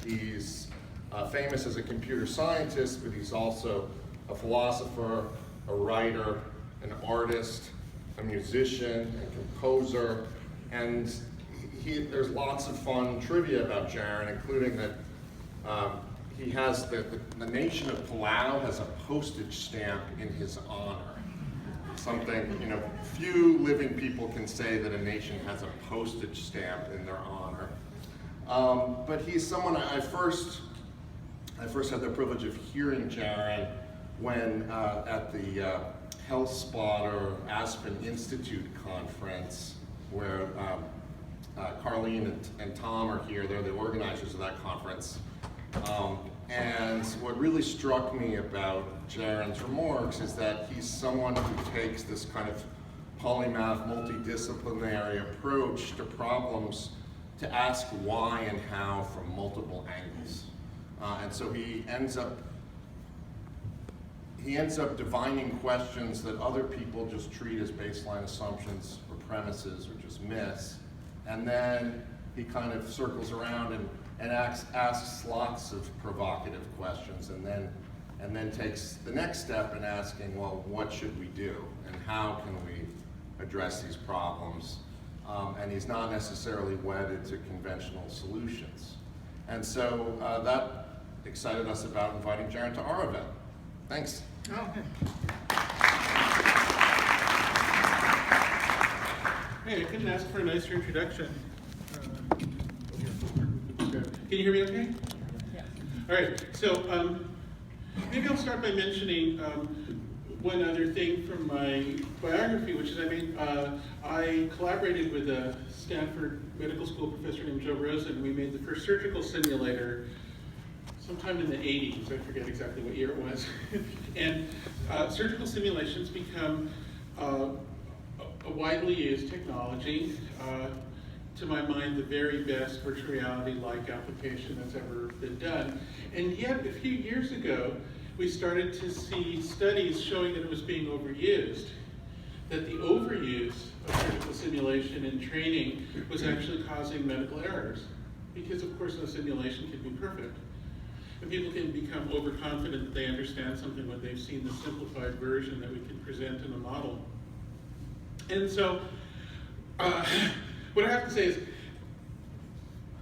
He's famous as a computer scientist, but he's also a philosopher, a writer, an artist, a musician, a composer, and there's lots of fun trivia about Jaron, including that he has the nation of Palau has a postage stamp in his honor. Something, you know, few living people can say that a nation has a postage stamp in their honor. But he's someone I first had the privilege of hearing Jaron when at the Health Spotter Aspen Institute conference, where Carlene and Tom are here. They're the organizers of that conference. And what really struck me about Jaron's remarks is that he's someone who takes this kind of polymath, multidisciplinary approach to problems to ask why and how from multiple angles. And so he ends up divining questions that other people just treat as baseline assumptions or premises or just myths. And then he kind of circles around and asks lots of provocative questions, and then takes the next step in asking, well, what should we do, and how can we address these problems? And he's not necessarily wedded to conventional solutions. And so that excited us about inviting Jaron to our event. Thanks. Oh. Hey, I couldn't ask for a nicer introduction. Can you hear me okay? Yeah. All right, so maybe I'll start by mentioning one other thing from my biography, which is I collaborated with a Stanford Medical School professor named Joe Rosen. We made the first surgical simulator sometime in the 80s. I forget exactly what year it was. And surgical simulations become a widely used technology. To my mind, the very best virtual reality-like application that's ever been done. And yet, a few years ago, we started to see studies showing that it was being overused, that the overuse of surgical simulation in training was actually causing medical errors, because of course no simulation can be perfect. And people can become overconfident that they understand something when they've seen the simplified version that we can present in a model. And so, what I have to say is,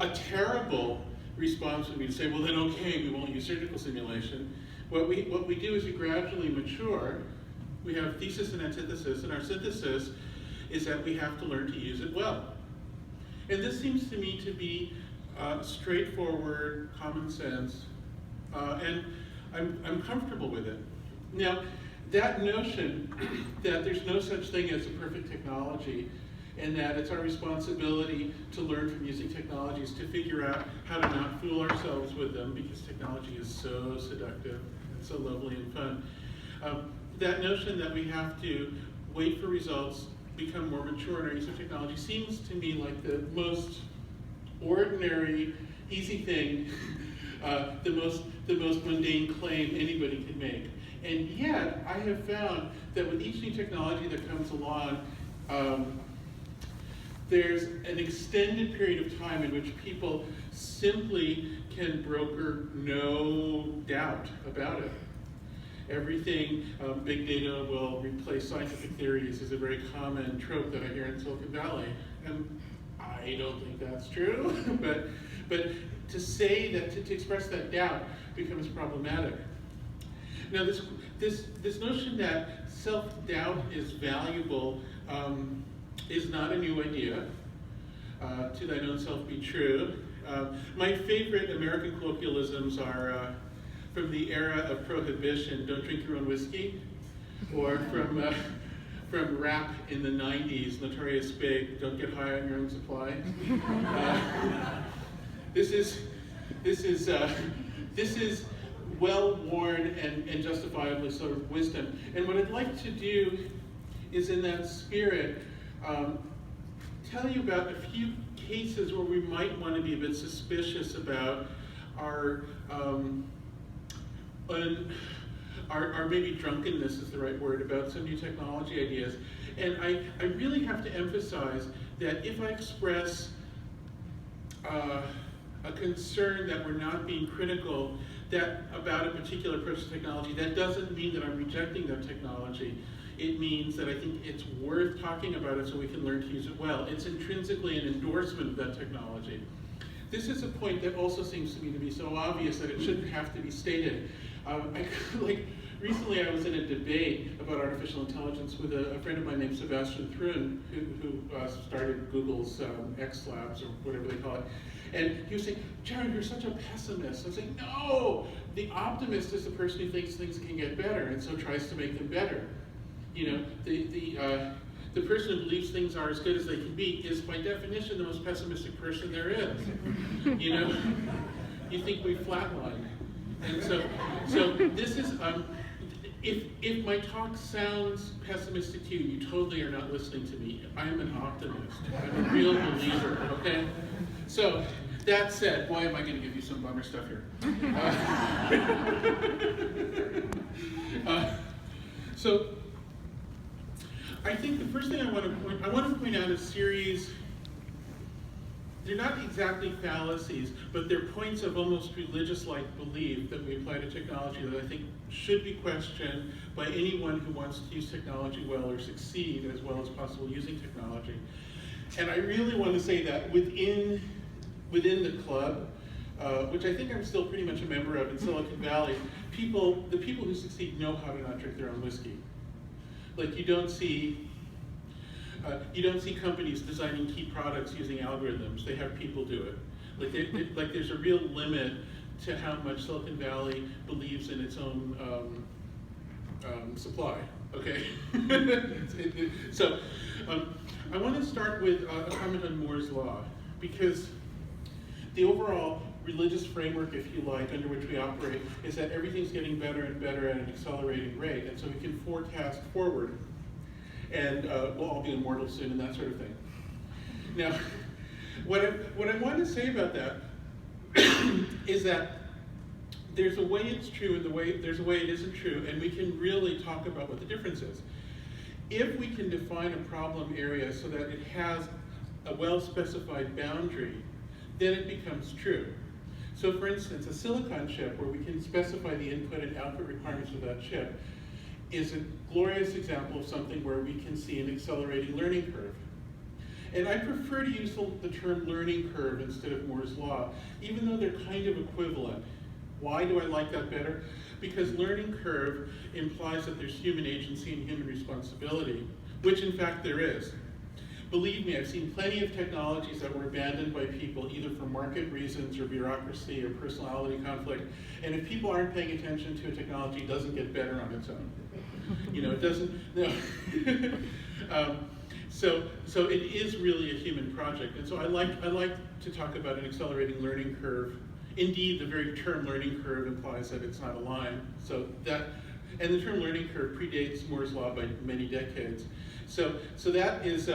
a terrible response would be to say, well then okay, we won't use surgical simulation. What we do is we gradually mature. We have thesis and antithesis, and our synthesis is that we have to learn to use it well. And this seems to me to be straightforward, common sense, and I'm comfortable with it. Now, that notion that there's no such thing as a perfect technology, and that it's our responsibility to learn from using technologies to figure out how to not fool ourselves with them, because technology is so seductive and so lovely and fun. That notion that we have to wait for results, become more mature in our use of technology, seems to me like the most ordinary, easy thing, the most mundane claim anybody can make. And yet, I have found that with each new technology that comes along, there's an extended period of time in which people simply can broker no doubt about it. Everything, big data will replace scientific theories, is a very common trope that I hear in Silicon Valley. And I don't think that's true, but to say that, to express that doubt becomes problematic. Now this notion that self-doubt is valuable is not a new idea. To thine own self be true. My favorite American colloquialisms are from the era of prohibition, don't drink your own whiskey, or from rap in the 90s, Notorious Big, don't get high on your own supply. This is well-worn and justifiably sort of wisdom. And what I'd like to do is, in that spirit, tell you about a few cases where we might want to be a bit suspicious about our maybe drunkenness is the right word, about some new technology ideas. And I really have to emphasize that if I express a concern that we're not being critical about a particular approach to technology. That doesn't mean that I'm rejecting that technology. It means that I think it's worth talking about it so we can learn to use it well. It's intrinsically an endorsement of that technology. This is a point that also seems to me to be so obvious that it shouldn't have to be stated. Recently I was in a debate about artificial intelligence with a friend of mine named Sebastian Thrun, who started Google's X Labs, or whatever they call it. And he was saying, Jaron, you're such a pessimist. I was saying, no, the optimist is the person who thinks things can get better and so tries to make them better. You know, the person who believes things are as good as they can be is by definition the most pessimistic person there is. You know, you think we flatline. And so this is, if my talk sounds pessimistic to you, you totally are not listening to me. I'm an optimist. I'm a real believer, okay? So, that said, boy, am I going to give you some bummer stuff here. So, I think the first thing I want to point out a series. They're not exactly fallacies, but they're points of almost religious-like belief that we apply to technology that I think should be questioned by anyone who wants to use technology well or succeed as well as possible using technology. And I really want to say that within the club, which I think I'm still pretty much a member of in Silicon Valley, the people who succeed know how to not drink their own whiskey. Like you don't see companies designing key products using algorithms. They have people do it. Like there's a real limit to how much Silicon Valley believes in its own supply. Okay. So I want to start with a comment on Moore's law, because the overall religious framework, if you like, under which we operate, is that everything's getting better and better at an accelerating rate, and so we can forecast forward, and we'll all be immortal soon and that sort of thing. Now, what I want to say about that is that there's a way it's true and there's a way it isn't true, and we can really talk about what the difference is. If we can define a problem area so that it has a well-specified boundary, then it becomes true. So for instance, a silicon chip where we can specify the input and output requirements of that chip is a glorious example of something where we can see an accelerating learning curve. And I prefer to use the term learning curve instead of Moore's law, even though they're kind of equivalent. Why do I like that better? Because learning curve implies that there's human agency and human responsibility, which in fact there is. Believe me, I've seen plenty of technologies that were abandoned by people either for market reasons or bureaucracy or personality conflict. And if people aren't paying attention to a technology, it doesn't get better on its own. You know, it doesn't, no. So it is really a human project. And so I like to talk about an accelerating learning curve. Indeed, the very term learning curve implies that it's not a line. And the term learning curve predates Moore's law by many decades. So that is,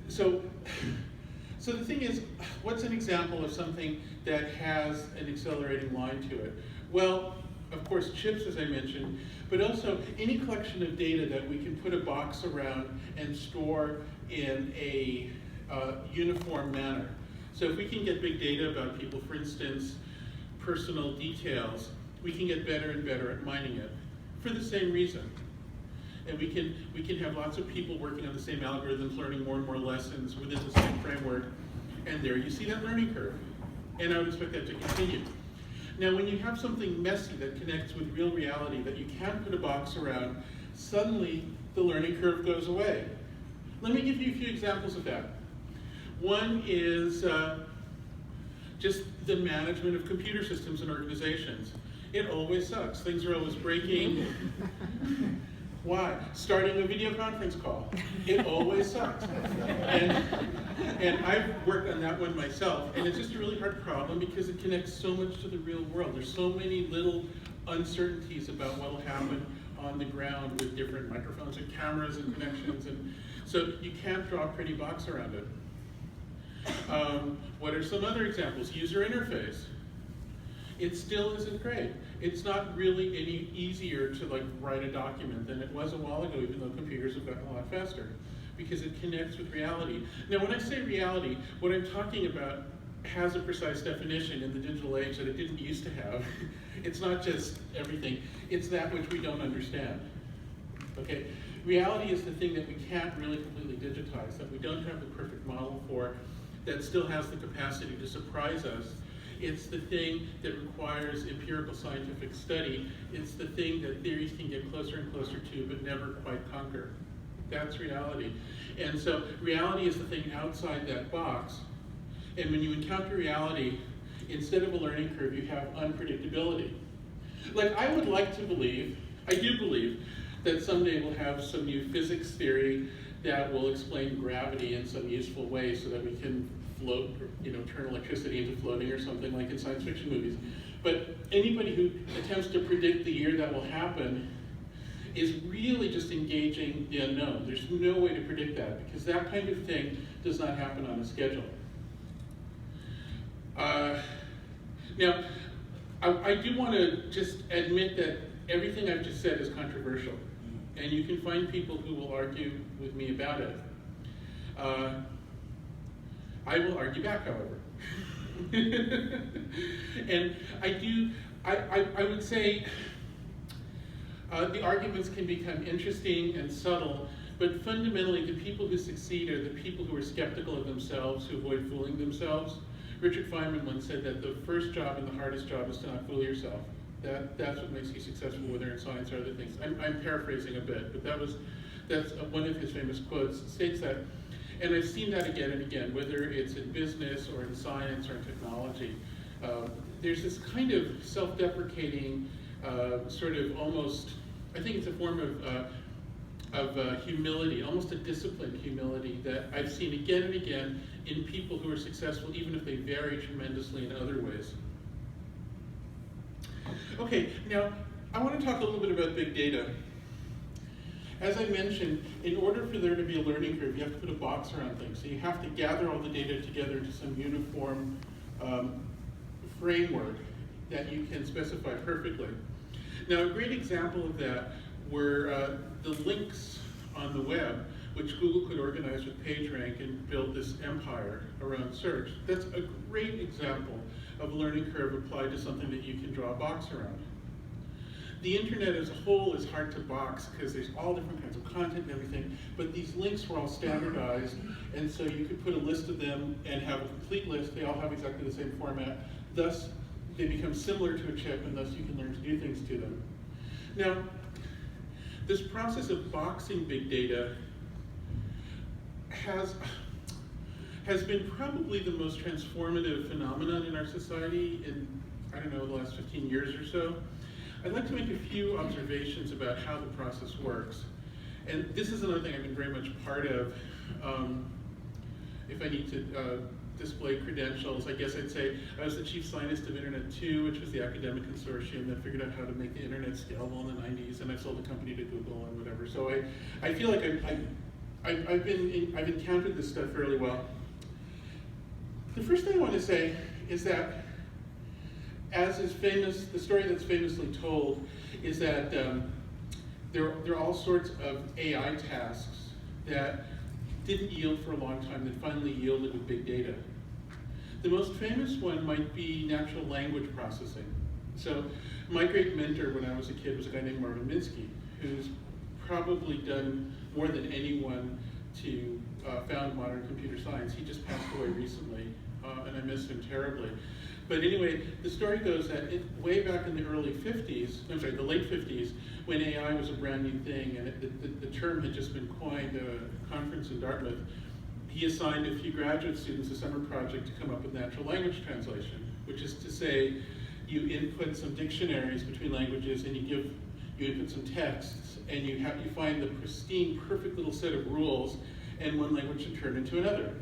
so the thing is, what's an example of something that has an accelerating line to it? Well, of course, chips, as I mentioned, but also any collection of data that we can put a box around and store in a uniform manner. So if we can get big data about people, for instance, personal details, we can get better and better at mining it for the same reason. And we can have lots of people working on the same algorithms, learning more and more lessons within the same framework. And there you see that learning curve. And I would expect that to continue. Now, when you have something messy that connects with real reality that you can't put a box around, suddenly the learning curve goes away. Let me give you a few examples of that. One is just the management of computer systems and organizations. It always sucks. Things are always breaking. Why? Starting a video conference call. It always sucks. And I've worked on that one myself, and it's just a really hard problem because it connects so much to the real world. There's so many little uncertainties about what will happen on the ground with different microphones and cameras and connections, and so you can't draw a pretty box around it. What are some other examples? User interface. It still isn't great. It's not really any easier to write a document than it was a while ago, even though computers have gotten a lot faster. because it connects with reality. Now, when I say reality, what I'm talking about has a precise definition in the digital age that it didn't used to have. It's not just everything, it's that which we don't understand. Okay? Reality is the thing that we can't really completely digitize, that we don't have the perfect model for, that still has the capacity to surprise us. It's the thing that requires empirical scientific study. It's the thing that theories can get closer and closer to, but never quite conquer. That's reality. And so reality is the thing outside that box. And when you encounter reality, instead of a learning curve, you have unpredictability. Like, I would like to believe, I do believe, that someday we'll have some new physics theory that will explain gravity in some useful way so that we can float, turn electricity into floating or something like in science fiction movies. But anybody who attempts to predict the year that will happen is really just engaging the unknown. There's no way to predict that, because that kind of thing does not happen on a schedule. Now, I do want to just admit that everything I've just said is controversial, and you can find people who will argue with me about it. I will argue back, however. And I would say the arguments can become interesting and subtle, but fundamentally the people who succeed are the people who are skeptical of themselves, who avoid fooling themselves. Richard Feynman once said that the first job and the hardest job is to not fool yourself. That's what makes you successful, whether in science or other things. I'm paraphrasing a bit, but that's one of his famous quotes. It states that, and I've seen that again and again, whether it's in business or in science or in technology. There's this kind of self-deprecating, sort of almost, I think it's a form of humility, almost a disciplined humility that I've seen again and again in people who are successful, even if they vary tremendously in other ways. Okay, now I want to talk a little bit about big data. As I mentioned, in order for there to be a learning curve, you have to put a box around things. So you have to gather all the data together into some uniform framework that you can specify perfectly. Now, a great example of that were the links on the web, which Google could organize with PageRank and build this empire around search. That's a great example of a learning curve applied to something that you can draw a box around. The internet as a whole is hard to box because there's all different kinds of content and everything, but these links were all standardized, and so you could put a list of them and have a complete list. They all have exactly the same format. Thus, they become similar to a chip, and thus you can learn to do things to them. Now, this process of boxing big data has been probably the most transformative phenomenon in our society in, I don't know, the last 15 years or so. I'd like to make a few observations about how the process works. And this is another thing I've been very much part of. If I need to display credentials, I guess I'd say I was the chief scientist of Internet 2, which was the academic consortium that figured out how to make the internet scalable in the 90s, and I sold the company to Google and whatever. So I feel like I've encountered this stuff fairly well. The first thing I want to say is that, as is famous, the story that's famously told is that there are all sorts of AI tasks that didn't yield for a long time that finally yielded with big data. The most famous one might be natural language processing. So my great mentor when I was a kid was a guy named Marvin Minsky, who's probably done more than anyone to found modern computer science. He just passed away recently, and I miss him terribly. But anyway, the story goes that way back in the the late 50s, when AI was a brand new thing, and the term had just been coined at a conference in Dartmouth, he assigned a few graduate students a summer project to come up with natural language translation, which is to say, you input some dictionaries between languages, and you input some texts, and you find the pristine, perfect little set of rules, and one language should turn into another.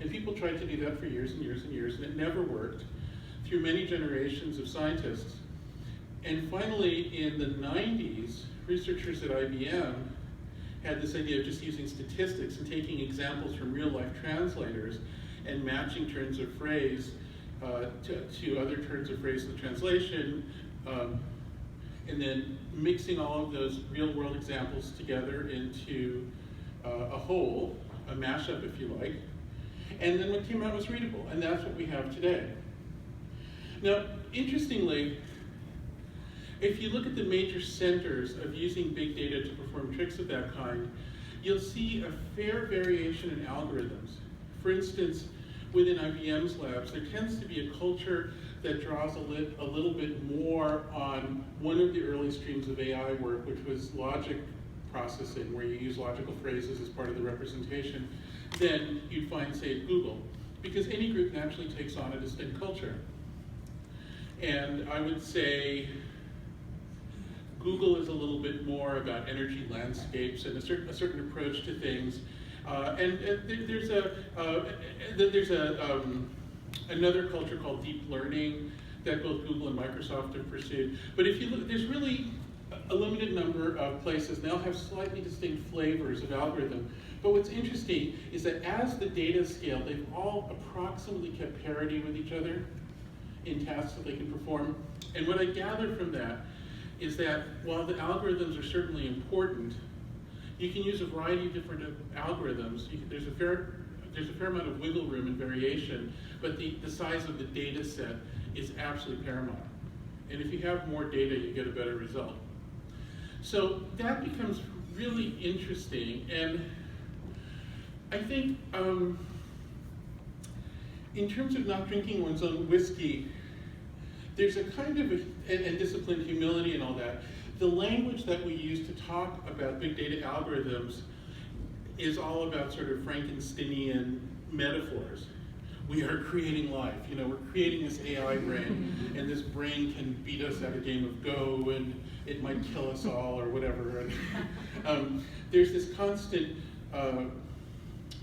And people tried to do that for years and years and years, and it never worked through many generations of scientists. And finally, in the 90s, researchers at IBM had this idea of just using statistics and taking examples from real-life translators and matching turns of phrase to other turns of phrase in the translation, and then mixing all of those real-world examples together into a whole, a mashup if you like, and then what came out was readable, and that's what we have today. Now, interestingly, if you look at the major centers of using big data to perform tricks of that kind, you'll see a fair variation in algorithms. For instance, within IBM's labs, there tends to be a culture that draws a little bit more on one of the early streams of AI work, which was logic processing, where you use logical phrases as part of the representation, than you'd find, say, at Google. Because any group naturally takes on a distinct culture. And I would say Google is a little bit more about energy landscapes and a certain approach to things. There's another culture called deep learning that both Google and Microsoft have pursued. But if you look, there's really a limited number of places. They all have slightly distinct flavors of algorithm. But what's interesting is that as the data scale, they've all approximately kept parity with each other in tasks that they can perform. And what I gather from that is that while the algorithms are certainly important, you can use a variety of different algorithms. There's a fair amount of wiggle room and variation, but the size of the data set is absolutely paramount. And if you have more data, you get a better result. So that becomes really interesting. And I think in terms of not drinking one's own whiskey, there's a kind of, and disciplined humility and all that. The language that we use to talk about big data algorithms is all about sort of Frankensteinian metaphors. We are creating life, we're creating this AI brain, and this brain can beat us at a game of Go, and it might kill us all, or whatever. And, there's this constant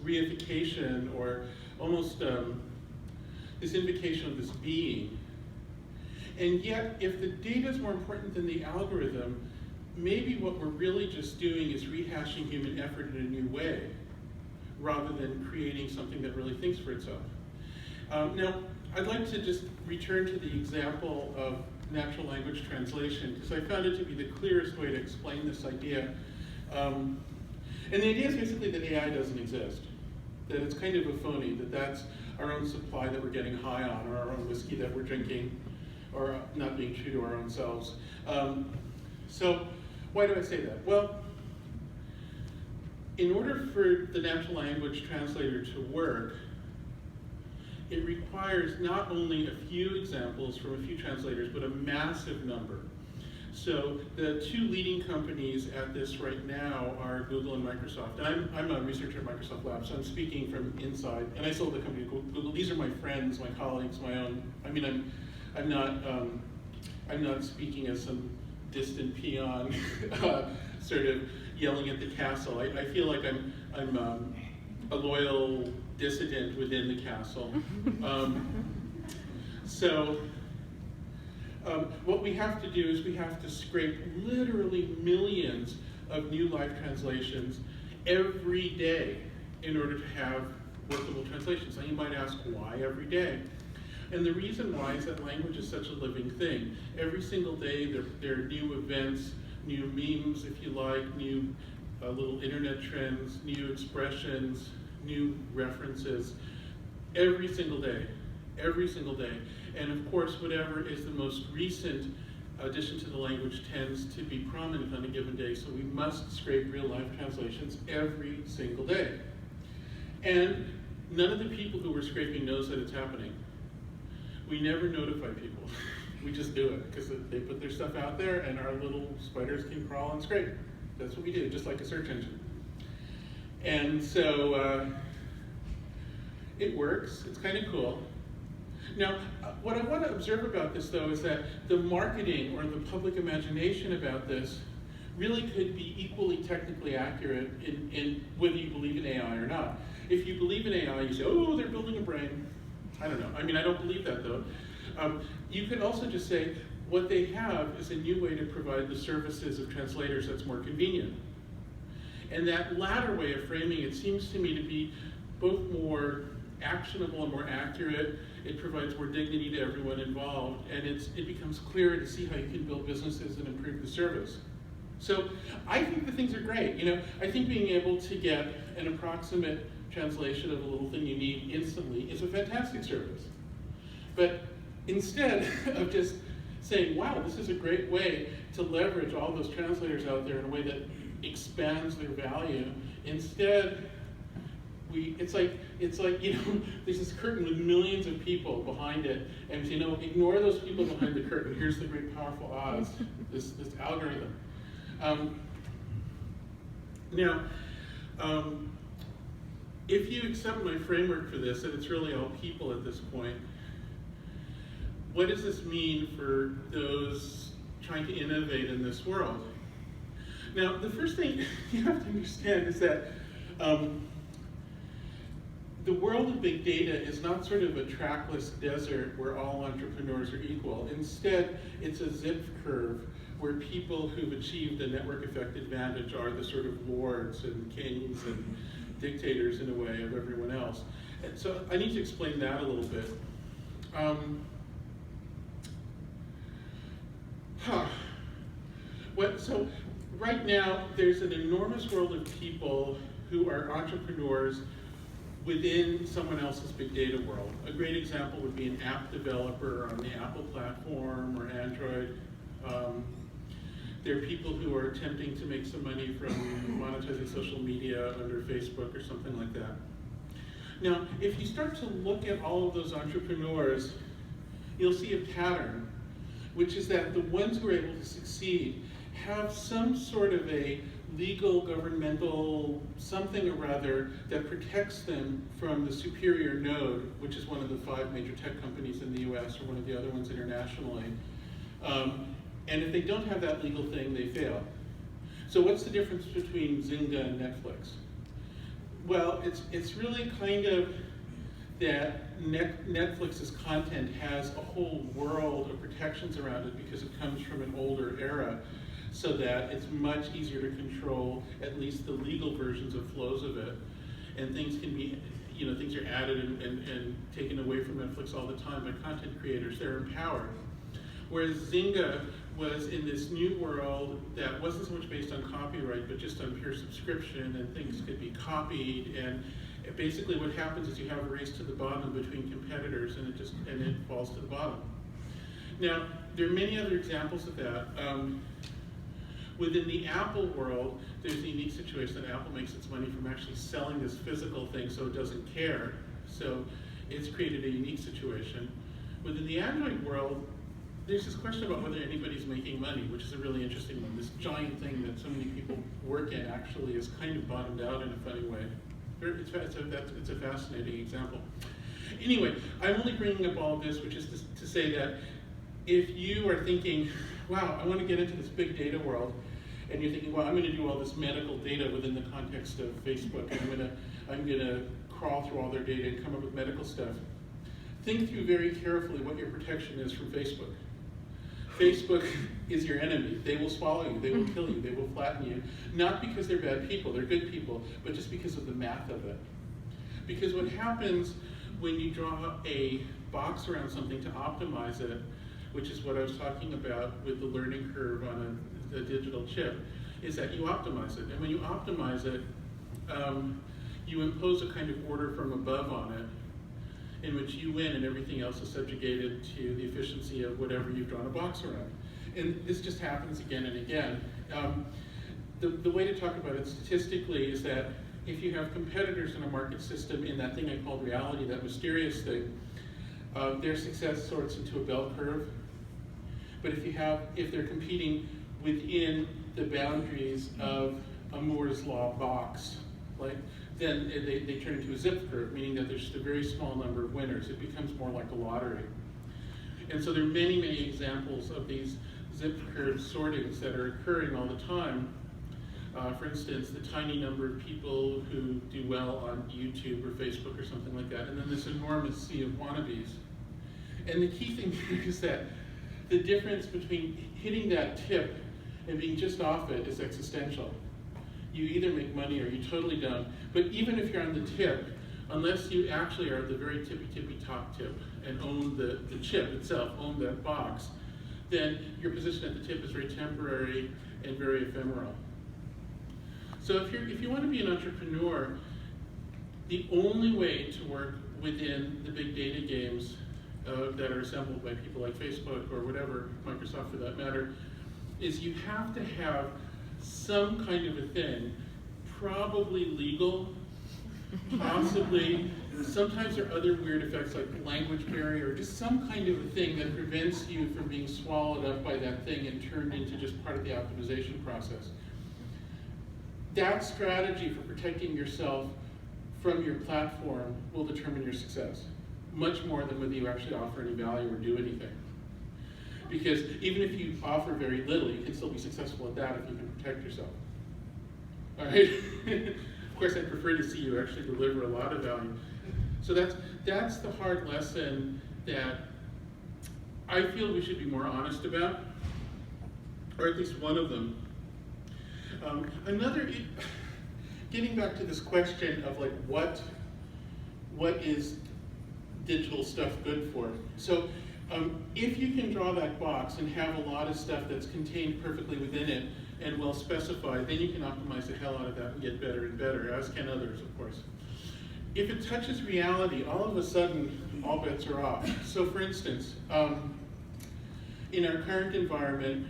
reification, or almost this invocation of this being. And yet, if the data is more important than the algorithm, maybe what we're really just doing is rehashing human effort in a new way, rather than creating something that really thinks for itself. Now, I'd like to just return to the example of natural language translation, because I found it to be the clearest way to explain this idea. And the idea is basically that AI doesn't exist, that it's kind of a phony, that that's our own supply that we're getting high on, or our own whiskey that we're drinking, or not being true to our own selves. So why do I say that? Well, in order for the natural language translator to work, it requires not only a few examples from a few translators, but a massive number. So the two leading companies at this right now are Google and Microsoft. And I'm a researcher at Microsoft Labs, so I'm speaking from inside. And I sold the company to Google. These are my friends, my colleagues, my own. I mean, I'm not speaking as some distant peon, sort of yelling at the castle. I feel like I'm a loyal dissident within the castle. What we have to do is we have to scrape literally millions of new live translations every day in order to have workable translations. Now you might ask, why every day? And the reason why is that language is such a living thing. Every single day there are new events, new memes, if you like, new little internet trends, new expressions, new references, every single day, every single day. And of course, whatever is the most recent addition to the language tends to be prominent on a given day, so we must scrape real life translations every single day. And none of the people who we're scraping knows that it's happening. We never notify people. We just do it, because they put their stuff out there and our little spiders can crawl and scrape. That's what we do, just like a search engine. And so it works, it's kind of cool. Now, what I want to observe about this, though, is that the marketing or the public imagination about this really could be equally technically accurate in whether you believe in AI or not. If you believe in AI, you say, oh, they're building a brain. I don't know. I mean, I don't believe that, though. You could also just say, what they have is a new way to provide the services of translators that's more convenient. And that latter way of framing it seems to me to be both more actionable and more accurate. It provides more dignity to everyone involved, and it becomes clearer to see how you can build businesses and improve the service. So I think the things are great. I think being able to get an approximate translation of a little thing you need instantly is a fantastic service. But instead of just saying, wow, this is a great way to leverage all those translators out there in a way that expands their value, instead, it's like there's this curtain with millions of people behind it, and ignore those people behind the curtain. Here's the great powerful Oz, this algorithm. Now, if you accept my framework for this, and it's really all people at this point, what does this mean for those trying to innovate in this world? Now, the first thing you have to understand is that the world of big data is not sort of a trackless desert where all entrepreneurs are equal. Instead, it's a zip curve where people who've achieved a network effect advantage are the sort of lords and kings and dictators in a way of everyone else. And so I need to explain that a little bit. So right now, there's an enormous world of people who are entrepreneurs within someone else's big data world. A great example would be an app developer on the Apple platform or Android. There are people who are attempting to make some money from monetizing social media under Facebook or something like that. Now, if you start to look at all of those entrepreneurs, you'll see a pattern, which is that the ones who are able to succeed have some sort of a legal, governmental, something or other that protects them from the superior node, which is one of the 5 major tech companies in the US or one of the other ones internationally. And if they don't have that legal thing, they fail. So what's the difference between Zynga and Netflix? Well, it's really kind of that Netflix's content has a whole world of protections around it because it comes from an older era, so that it's much easier to control at least the legal versions of flows of it. And things can be, things are added and taken away from Netflix all the time by content creators. They're empowered. Whereas Zynga was in this new world that wasn't so much based on copyright, but just on pure subscription, and things could be copied. And basically what happens is you have a race to the bottom between competitors, and it falls to the bottom. Now, there are many other examples of that. Within the Apple world, there's a unique situation that Apple makes its money from actually selling this physical thing, so it doesn't care. So it's created a unique situation. Within the Android world, there's this question about whether anybody's making money, which is a really interesting one. This giant thing that so many people work in actually is kind of bottomed out in a funny way. It's a fascinating example. Anyway, I'm only bringing up all of this, which is to say that if you are thinking, wow, I want to get into this big data world, and you're thinking, well, I'm going to do all this medical data within the context of Facebook, and I'm going to crawl through all their data and come up with medical stuff. Think through very carefully what your protection is from Facebook. Facebook is your enemy. They will swallow you, they will kill you, they will flatten you. Not because they're bad people, they're good people, but just because of the math of it. Because what happens when you draw a box around something to optimize it, which is what I was talking about with the learning curve on a digital chip, is that you optimize it. And when you optimize it, you impose a kind of order from above on it, in which you win and everything else is subjugated to the efficiency of whatever you've drawn a box around. And this just happens again and again. The way to talk about it statistically is that if you have competitors in a market system in that thing I called reality, that mysterious thing, their success sorts into a bell curve. But if they're competing within the boundaries of a Moore's Law box, then they turn into a zip curve, meaning that there's just a very small number of winners. It becomes more like a lottery. And so there are many, many examples of these zip curve sortings that are occurring all the time. For instance, the tiny number of people who do well on YouTube or Facebook or something like that, and then this enormous sea of wannabes. And the key thing here is that the difference between hitting that tip and being just off it is existential. You either make money or you totally don't. But even if you're on the tip, unless you actually are at the very tippy top tip and own the chip itself, own that box, then your position at the tip is very temporary and very ephemeral. So if you want to be an entrepreneur, the only way to work within the big data games that are assembled by people like Facebook or whatever, Microsoft for that matter, is you have to have some kind of a thing, probably legal, possibly, sometimes there are other weird effects like language barrier, or just some kind of a thing that prevents you from being swallowed up by that thing and turned into just part of the optimization process. That strategy for protecting yourself from your platform will determine your success, much more than whether you actually offer any value or do anything. Because even if you offer very little, you can still be successful at that if you can protect yourself. All right? Of course, I'd prefer to see you actually deliver a lot of value. So that's the hard lesson that I feel we should be more honest about, or at least one of them. Getting back to this question of like what is digital stuff good for? So if you can draw that box and have a lot of stuff that's contained perfectly within it and well specified, then you can optimize the hell out of that and get better and better, as can others, of course. If it touches reality, all of a sudden, all bets are off. So for instance, in our current environment,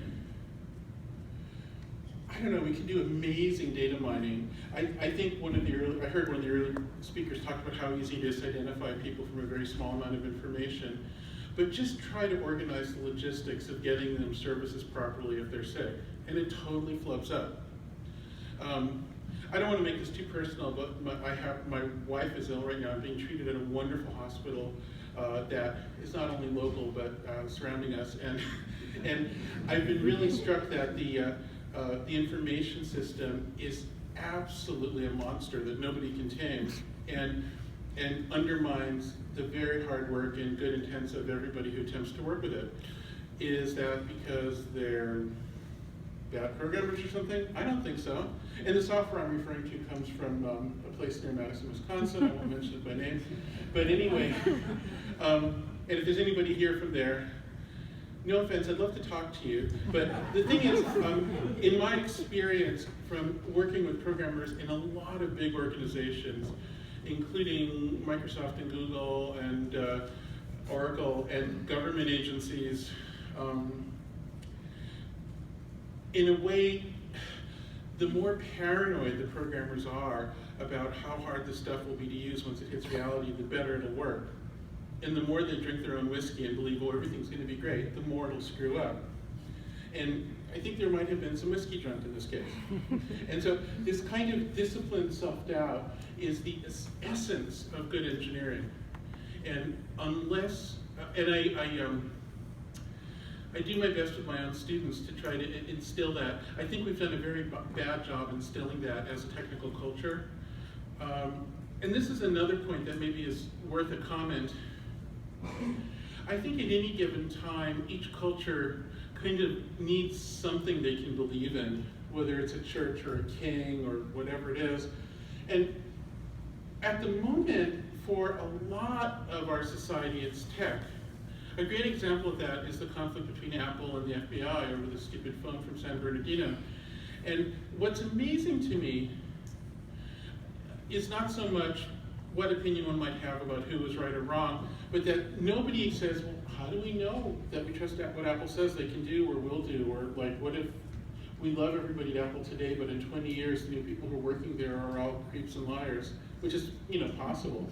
I don't know, we can do amazing data mining. I think I heard one of the early speakers talk about how easy it is to identify people from a very small amount of information. But just try to organize the logistics of getting them services properly if they're sick, and it totally flubs up. I don't want to make this too personal, but my wife is ill right now. I'm being treated at a wonderful hospital that is not only local but surrounding us, and I've been really struck that the information system is absolutely a monster that nobody can tame, and undermines the very hard work and good intents of everybody who attempts to work with it. Is that because they're bad programmers or something? I don't think so. And the software I'm referring to comes from a place near Madison, Wisconsin. I won't mention it by name. But anyway, and if there's anybody here from there, no offense, I'd love to talk to you. But the thing is, in my experience from working with programmers in a lot of big organizations, including Microsoft and Google and Oracle and government agencies, in a way, the more paranoid the programmers are about how hard the stuff will be to use once it hits reality, the better it'll work. And the more they drink their own whiskey and believe, oh, everything's going to be great, the more it'll screw up. And I think there might have been some whiskey drunk in this case. And so this kind of disciplined self-doubt is the essence of good engineering. And unless, and I do my best with my own students to try to instill that. I think we've done a very bad job instilling that as a technical culture. And this is another point that maybe is worth a comment. I think at any given time, each culture kind of needs something they can believe in, whether it's a church or a king or whatever it is. And at the moment, for a lot of our society, it's tech. A great example of that is the conflict between Apple and the FBI over the stupid phone from San Bernardino. And what's amazing to me is not so much what opinion one might have about who was right or wrong, but that nobody says, well, how do we know that we trust what Apple says they can do or will do? Or like, what if we love everybody at Apple today, but in 20 years, the new people who are working there are all creeps and liars, which is, possible.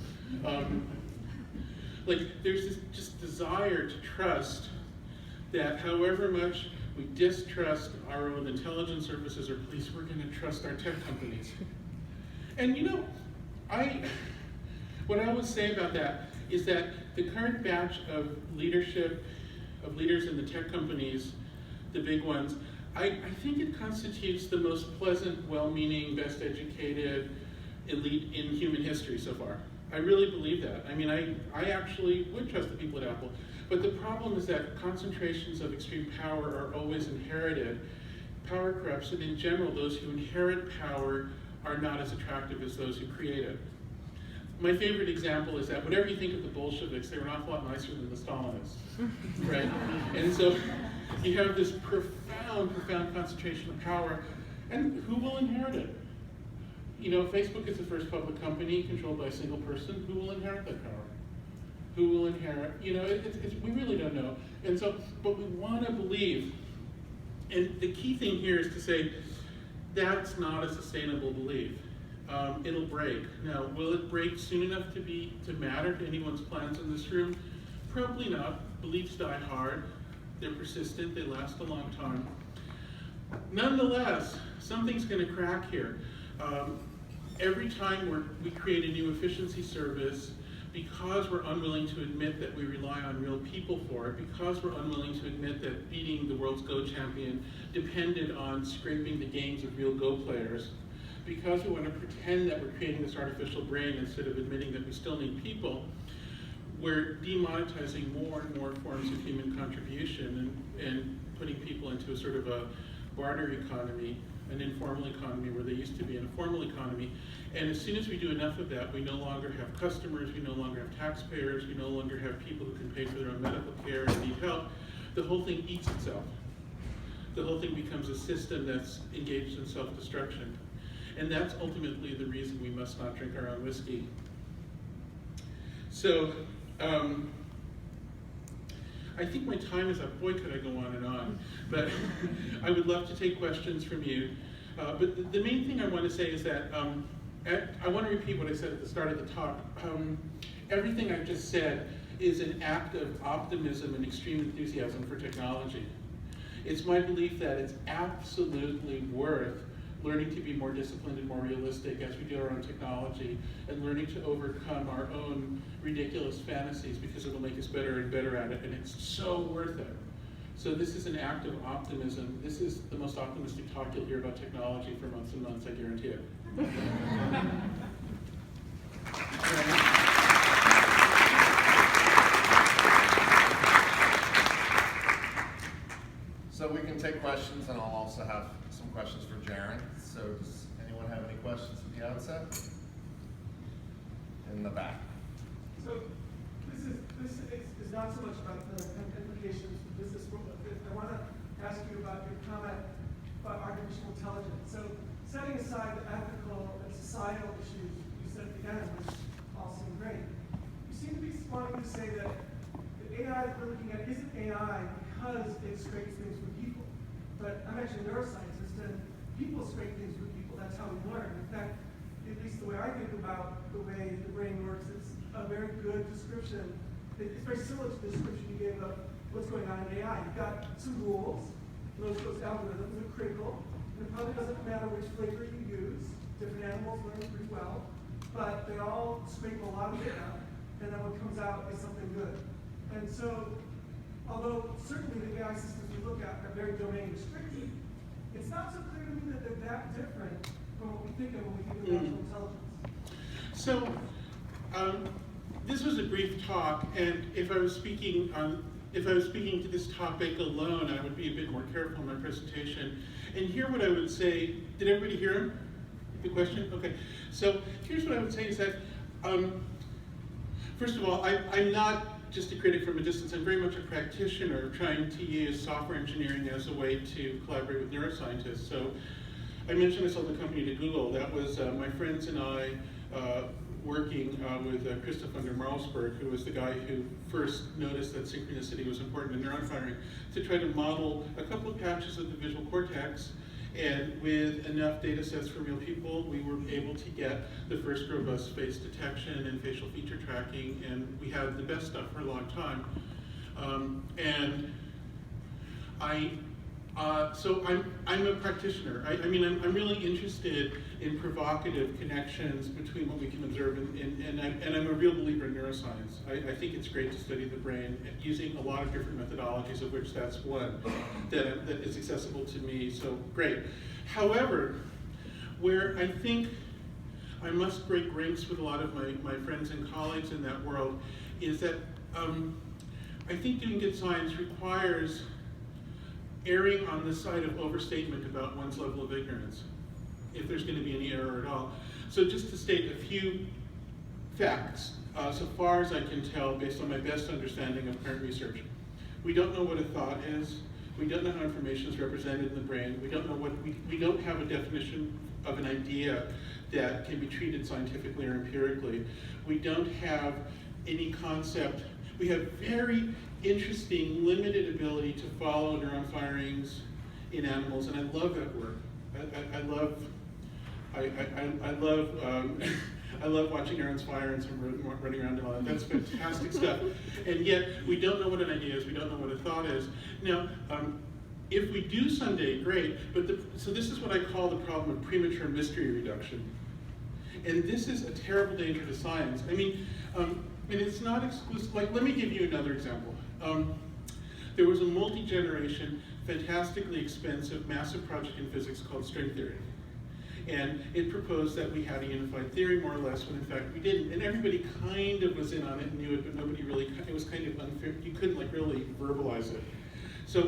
Like, there's this just desire to trust that however much we distrust our own intelligence services or police, we're going to trust our tech companies. And what I would say about that is that the current batch of leaders in the tech companies, the big ones, I think it constitutes the most pleasant, well-meaning, best educated elite in human history so far. I really believe that. I mean, I actually would trust the people at Apple. But the problem is that concentrations of extreme power are always inherited. Power corrupts, and in general, those who inherit power are not as attractive as those who create it. my favorite example is that whatever you think of the Bolsheviks, they were an awful lot nicer than the Stalinists, right? And so you have this profound, profound concentration of power, and who will inherit it? You know, Facebook is the first public company controlled by a single person. Who will inherit that power? Who will inherit? You know, we really don't know. And so, but we want to believe, and the key thing here is to say, that's not a sustainable belief. It'll break. Now, will it break soon enough to matter to anyone's plans in this room? Probably not. Beliefs die hard. They're persistent. They last a long time. Nonetheless, something's going to crack here. Every time we create a new efficiency service, because we're unwilling to admit that we rely on real people for it, because we're unwilling to admit that beating the world's Go champion depended on scraping the gains of real Go players, because we want to pretend that we're creating this artificial brain instead of admitting that we still need people, we're demonetizing more and more forms of human contribution and putting people into a sort of a barter economy, an informal economy where they used to be in a formal economy. And as soon as we do enough of that, we no longer have customers, we no longer have taxpayers, we no longer have people who can pay for their own medical care and need help. The whole thing eats itself. The whole thing becomes a system that's engaged in self-destruction. And that's ultimately the reason we must not drink our own whiskey. So, I think my time is up. Boy, could I go on and on. But I would love to take questions from you. But the main thing I want to say is that I want to repeat what I said at the start of the talk. Everything I've just said is an act of optimism and extreme enthusiasm for technology. It's my belief that it's absolutely worth learning to be more disciplined and more realistic as we do our own technology, and learning to overcome our own ridiculous fantasies, because it'll make us better and better at it, and it's so worth it. So this is an act of optimism. This is the most optimistic talk you'll hear about technology for months and months, I guarantee it. So we can take questions, and I'll also have some questions for Jaron. So does anyone have any questions at the outset? In the back. So this is not so much about the implications for business world. I want to ask you about your comment about artificial intelligence. So setting aside the ethical and societal issues you said at the end, which all seem great, you seem to be wanting to say that the AI that we're looking at isn't AI because it scrapes things from people. But I'm actually a neuroscientist, and people scrape things from people. That's how we learn. In fact, at least the way I think about the way the brain works, it's a very good description. It's very similar to the description you gave of what's going on in AI. You've got some rules. Those algorithms are critical. And it probably doesn't matter which flavor you use. Different animals learn pretty well. But they all scrape a lot of data, and then what comes out is something good. And so, although certainly the AI systems we look at are very domain restricted, it's not so clear to me that they're that different from what we think of when we think of artificial intelligence. So, this was a brief talk, and if I was speaking to this topic alone, I would be a bit more careful in my presentation. And here what I would say, did everybody hear him? The question? Okay. So here's what I would say is that, first of all, I'm not just a critic from a distance. I'm very much a practitioner trying to use software engineering as a way to collaborate with neuroscientists. So I mentioned I sold the company to Google. That was my friends and I working with Christoph under Marlsberg, who was the guy who first noticed that synchronicity was important in neuron firing, to try to model a couple of patches of the visual cortex. And with enough data sets from real people, we were able to get the first robust face detection and facial feature tracking, and we had the best stuff for a long time. So I'm a practitioner. I mean, I'm really interested in provocative connections between what we can observe, and I'm a real believer in neuroscience. I think it's great to study the brain using a lot of different methodologies, of which that's one that is accessible to me, so great. However, where I think I must break ranks with a lot of my friends and colleagues in that world is that I think doing good science requires erring on the side of overstatement about one's level of ignorance, if there's going to be any error at all. So just to state a few facts, so far as I can tell, based on my best understanding of current research. We don't know what a thought is. We don't know how information is represented in the brain. We don't know we don't have a definition of an idea that can be treated scientifically or empirically. We don't have any concept. We have very interesting, limited ability to follow neuron firings in animals, and I love that work. I love watching neurons fire and some running around and all that. That's fantastic stuff. And yet, we don't know what an idea is. We don't know what a thought is. Now, if we do someday, great. But so this is what I call the problem of premature mystery reduction. And this is a terrible danger to science. I mean, and it's not exclusive. Like, let me give you another example. There was a multi-generation, fantastically expensive, massive project in physics called string theory. And it proposed that we had a unified theory, more or less, when in fact we didn't. And everybody kind of was in on it and knew it, but nobody really, it was kind of unfair. You couldn't like really verbalize it. So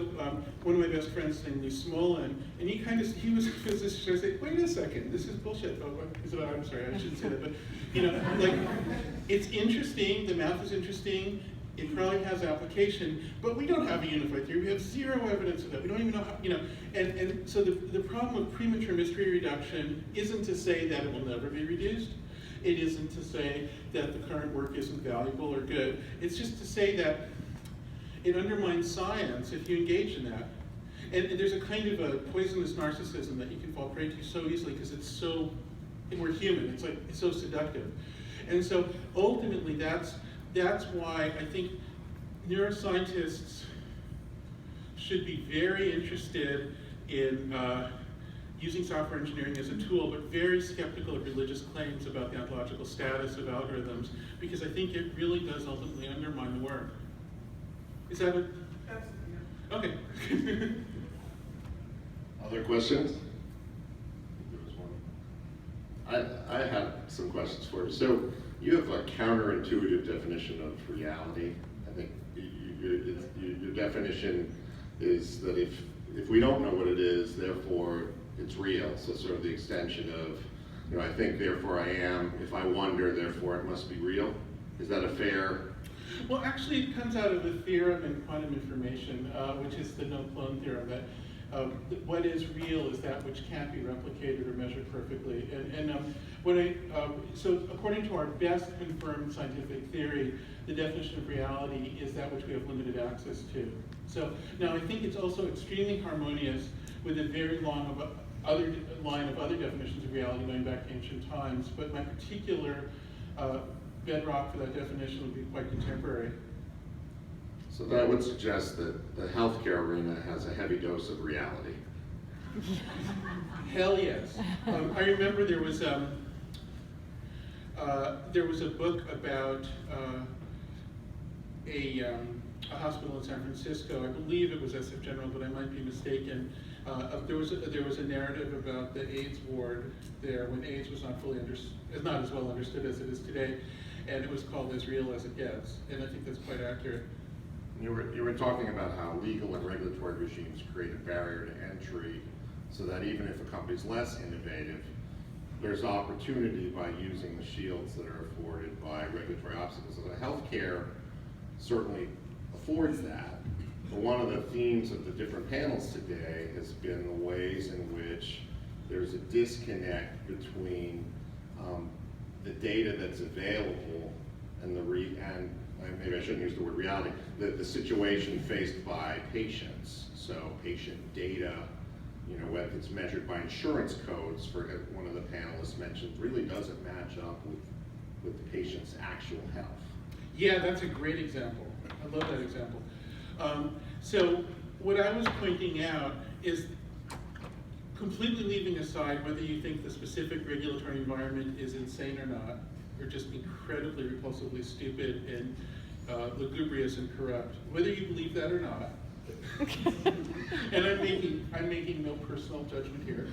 one of my best friends named Lee Smolin, and he was a physicist, I say, wait a second, this is bullshit. I'm sorry, I shouldn't say that, but like, it's interesting, the math is interesting, it probably has application, but we don't have a unified theory. We have zero evidence of that. We don't even know how, and so the problem of premature mystery reduction isn't to say that it will never be reduced. It isn't to say that the current work isn't valuable or good. It's just to say that it undermines science if you engage in that. And there's a kind of a poisonous narcissism that you can fall prey to so easily because it's so, and we're human, it's so seductive. And so ultimately that's why I think neuroscientists should be very interested in using software engineering as a tool, but very skeptical of religious claims about the ontological status of algorithms, because I think it really does ultimately undermine the work. Is that it? Okay. Other questions? There was one. I have some questions for you. So you have a counterintuitive definition of reality. I think your definition is that if we don't know what it is, therefore it's real. So sort of the extension of, I think, therefore I am. If I wonder, therefore it must be real. Is that a fair? Well, actually, it comes out of the theorem in quantum information, which is the no-clone theorem, that what is real is that which can't be replicated or measured perfectly. So according to our best confirmed scientific theory, the definition of reality is that which we have limited access to. So now I think it's also extremely harmonious with a very line of other definitions of reality going back to ancient times, but my particular bedrock for that definition would be quite contemporary. So that would suggest that the healthcare arena has a heavy dose of reality. Hell yes. I remember there was a book about a hospital in San Francisco. I believe it was SF General, but I might be mistaken. There was a narrative about the AIDS ward there when AIDS was not as well understood as it is today, and it was called As Real as It Gets, and I think that's quite accurate. You were talking about how legal and regulatory regimes create a barrier to entry, so that even if a company's less innovative, there's opportunity by using the shields that are afforded by regulatory obstacles. So healthcare certainly affords that. But one of the themes of the different panels today has been the ways in which there's a disconnect between the data that's available and maybe I shouldn't use the word reality, the situation faced by patients. So patient data, whether it's measured by insurance codes, for one of the panelists mentioned, really doesn't match up with the patient's actual health. Yeah, that's a great example. I love that example. So what I was pointing out is completely leaving aside whether you think the specific regulatory environment is insane or not, or just incredibly repulsively stupid and lugubrious and corrupt, whether you believe that or not. And I'm making no personal judgment here.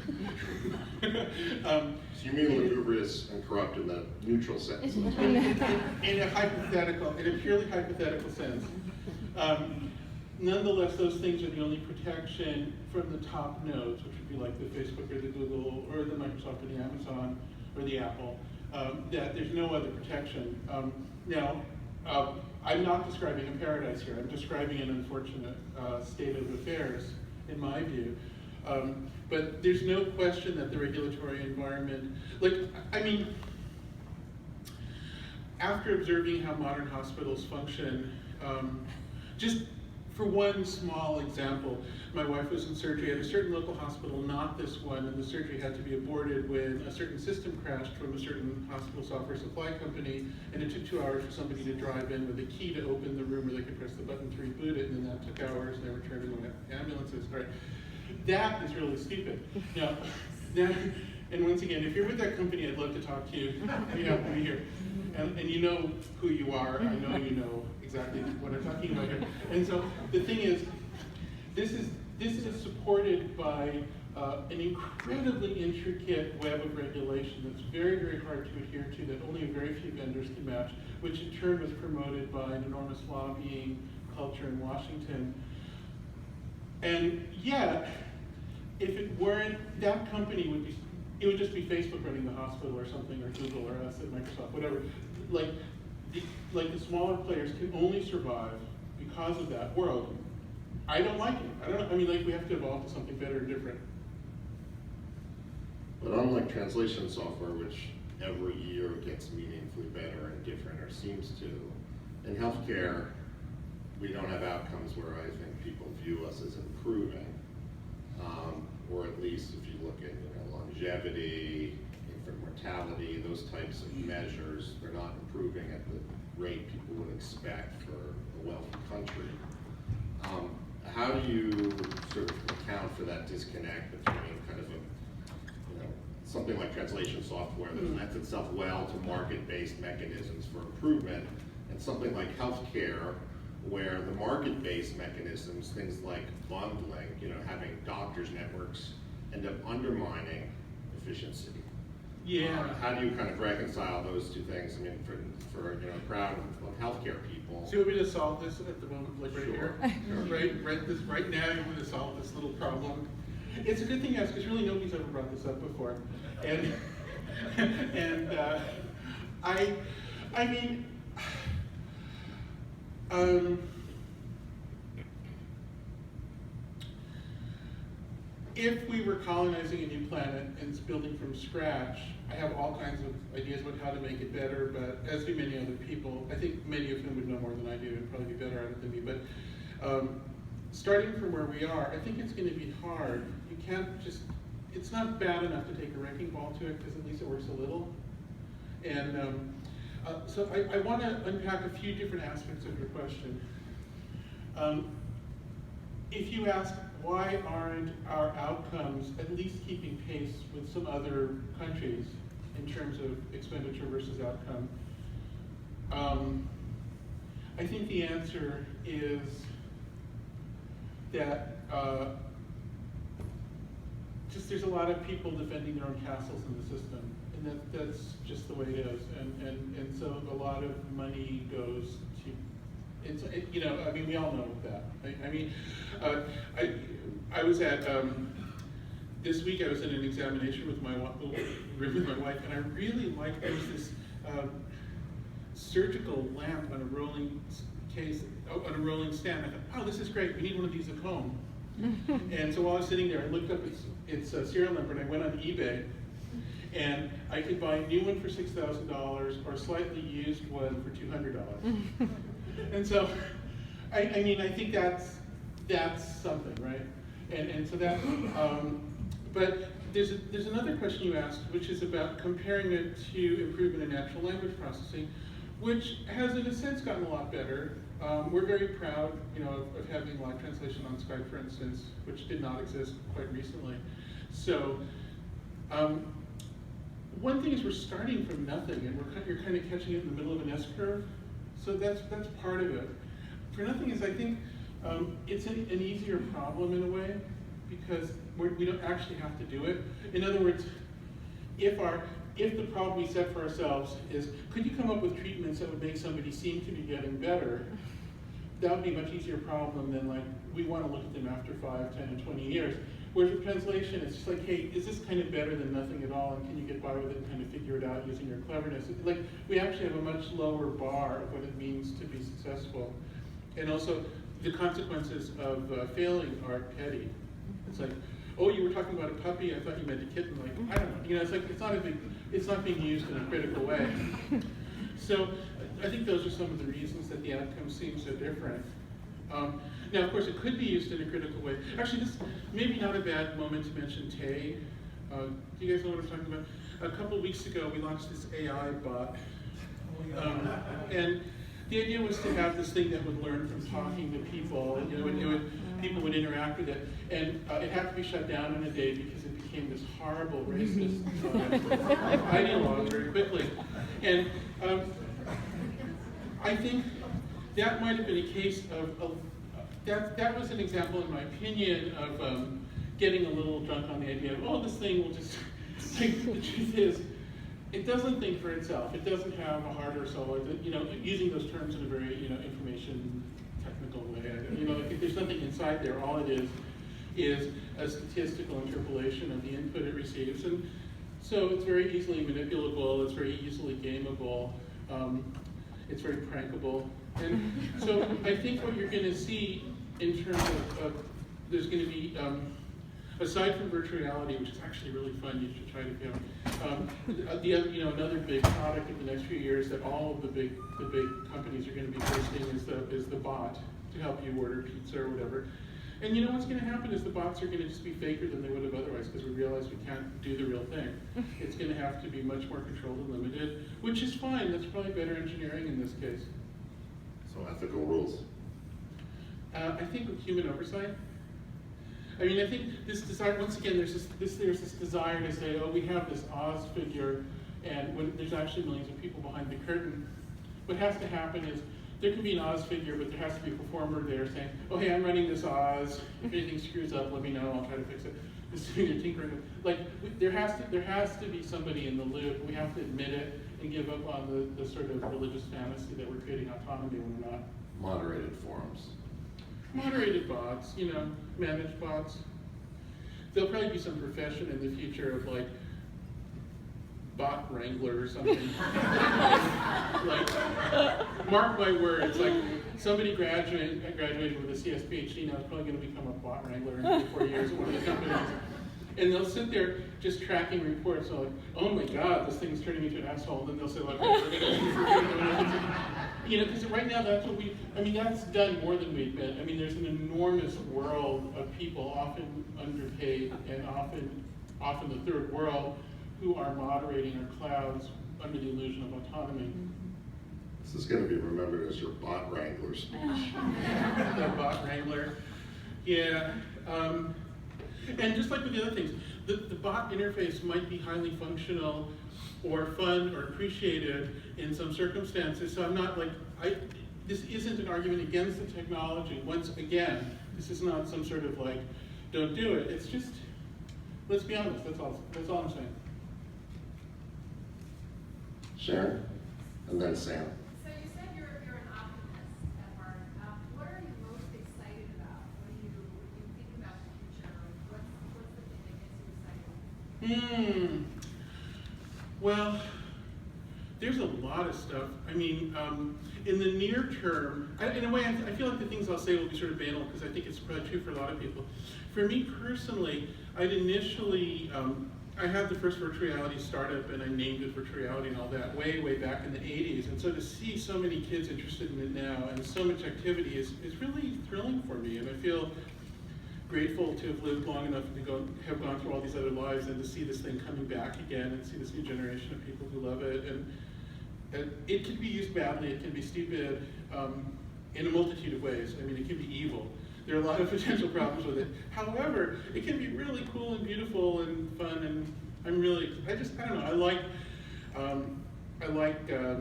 So you mean lugubrious and corrupt in the neutral sense? In a purely hypothetical sense. Nonetheless, those things are the only protection from the top nodes, which would be like the Facebook or the Google or the Microsoft or the Amazon or the Apple. that there's no other protection. I'm not describing a paradise here. I'm describing an unfortunate state of affairs, in my view. But there's no question that the regulatory environment, after observing how modern hospitals function, just for one small example, my wife was in surgery at a certain local hospital, not this one, and the surgery had to be aborted when a certain system crashed from a certain hospital software supply company, and it took 2 hours for somebody to drive in with a key to open the room where they could press the button to reboot it, and then that took hours, and they were turned into ambulances. Right? That is really stupid. Now, and once again, if you're with that company, I'd love to talk to you. You have to be here. And you know who you are. I know you know exactly what I'm talking about here. And so the thing is, this is supported by an incredibly intricate web of regulation that's very, very hard to adhere to, that only very few vendors can match, which in turn was promoted by an enormous lobbying culture in Washington. And yet, if it weren't, that company it would just be Facebook running the hospital or something, or Google or us at Microsoft, whatever. The smaller players can only survive because of that world. I don't like it. We have to evolve to something better and different. But unlike translation software, which every year gets meaningfully better and different, or seems to, in healthcare, we don't have outcomes where I think people view us as improving, or at least if you look at longevity, infant mortality, those types of measures, they're not improving at the rate people would expect for a wealthy country. How do you sort of account for that disconnect between kind of something like translation software that lends itself well to market-based mechanisms for improvement, and something like healthcare, where the market-based mechanisms, things like bundling, having doctors' networks, end up undermining efficiency? Yeah. How do you kind of reconcile those two things? I mean, for a crowd of healthcare people. So you want me to solve this at the moment, like right Sure. here? Sure. Right now, you want to solve this little problem? It's a good thing you asked, because really nobody's ever brought this up before. And if we were colonizing a new planet and building from scratch, I have all kinds of ideas about how to make it better, but as do many other people. I think many of whom would know more than I do and probably be better at it than me. But starting from where we are, I think it's going to be hard. You can't just, it's not bad enough to take a wrecking ball to it, because at least it works a little. And so I want to unpack a few different aspects of your question. If you ask, why aren't our outcomes at least keeping pace with some other countries in terms of expenditure versus outcome? I think the answer is that just there's a lot of people defending their own castles in the system, and that's just the way it is. And so a lot of money goes to, we all know that. I was at, this week I was in an examination with my wife, and I really liked, there was this surgical lamp on a rolling stand. I thought, oh, this is great, we need one of these at home. And so while I was sitting there, I looked up its serial number, and I went on eBay, and I could buy a new one for $6,000 or a slightly used one for $200. And so, I think that's something, right? And so that, but there's another question you asked, which is about comparing it to improvement in natural language processing, which has in a sense gotten a lot better. We're very proud, of having live translation on Skype, for instance, which did not exist quite recently. So, one thing is we're starting from nothing, and you're kind of catching it in the middle of an S-curve. So that's part of it. For nothing is, I think, it's an easier problem in a way, because we don't actually have to do it. In other words, if the problem we set for ourselves is, could you come up with treatments that would make somebody seem to be getting better, that would be a much easier problem than we want to look at them after 5, 10, and 20 years. Whereas with translation, it's just like, hey, is this kind of better than nothing at all, and can you get by with it and kind of figure it out using your cleverness? Like, we actually have a much lower bar of what it means to be successful. And also, the consequences of failing are petty. It's like, oh, you were talking about a puppy, I thought you meant a kitten. Like, I don't know, you know, it's like, it's not being used in a critical way. So, I think those are some of the reasons that the outcomes seem so different. Now, of course, it could be used in a critical way. Actually, this maybe not a bad moment to mention Tay. Do you guys know what I'm talking about? A couple of weeks ago, we launched this AI bot. And the idea was to have this thing that would learn from talking to people. You know, people would interact with it. And it had to be shut down in a day because it became this horrible racist ideologue very quickly. And I think that might have been a case of that was an example, in my opinion, of getting a little drunk on the idea of, oh, this thing will just, like, the truth is, it doesn't think for itself. It doesn't have a heart or soul. You know, using those terms in a very, you know, information technical way. You know, like, there's nothing inside there. All it is a statistical interpolation of the input it receives. And so it's very easily manipulable. It's very easily gameable. It's very prankable. And so I think what you're going to see in terms of there's going to be, aside from virtual reality, which is actually really fun, you should try to do. You know, another big product in the next few years that all of the big companies are going to be posting is the bot to help you order pizza or whatever. And you know what's going to happen is the bots are going to just be faker than they would have otherwise, because we realize we can't do the real thing. It's going to have to be much more controlled and limited, which is fine. That's probably better engineering in this case. So ethical rules. I think with human oversight. I mean, I think this desire, once again, there's this desire to say, oh, we have this Oz figure, and when there's actually millions of people behind the curtain. What has to happen is, there can be an Oz figure, but there has to be a performer there saying, oh, hey, I'm running this Oz. If anything screws up, let me know, I'll try to fix it. This is you're tinkering. Like, there has to be somebody in the loop. We have to admit it and give up on the sort of religious fantasy that we're creating autonomy when we're not. Moderated forums. Moderated bots, you know, managed bots. There'll probably be some profession in the future of, like, bot wrangler or something. Like, mark my words, like, somebody graduated with a CS PhD now is probably going to become a bot wrangler in 3 or 4 years at one of the companies. And they'll sit there just tracking reports, so like, oh my God, this thing's turning into an asshole. Then they'll say, like, you know, because right now that's what that's done more than we admit. I mean, there's an enormous world of people, often underpaid and often the third world, who are moderating our clouds under the illusion of autonomy. This is going to be remembered as your bot wrangler speech. The bot wrangler. Yeah. And just like with the other things, the bot interface might be highly functional or fun or appreciated in some circumstances. So I'm not like, this isn't an argument against the technology. Once again, this is not some sort of like, don't do it. It's just, let's be honest, that's all I'm saying. Sharon, and then Sam. So you said you're an optimist at heart. What are you most excited about? When you think about the future? What's the thing that gets you excited? Well, there's a lot of stuff. I mean, in the near term, in a way, I feel like the things I'll say will be sort of banal because I think it's probably true for a lot of people. For me personally, I'd initially, I had the first virtual reality startup and I named it virtual reality and all that way back in the 80s. And so to see so many kids interested in it now and so much activity is really thrilling for me. And I feel grateful to have lived long enough to have gone through all these other lives and to see this thing coming back again and see this new generation of people who love it. And it can be used badly, it can be stupid in a multitude of ways. I mean, it can be evil. There are a lot of potential problems with it. However, it can be really cool and beautiful and fun, and I don't know, I like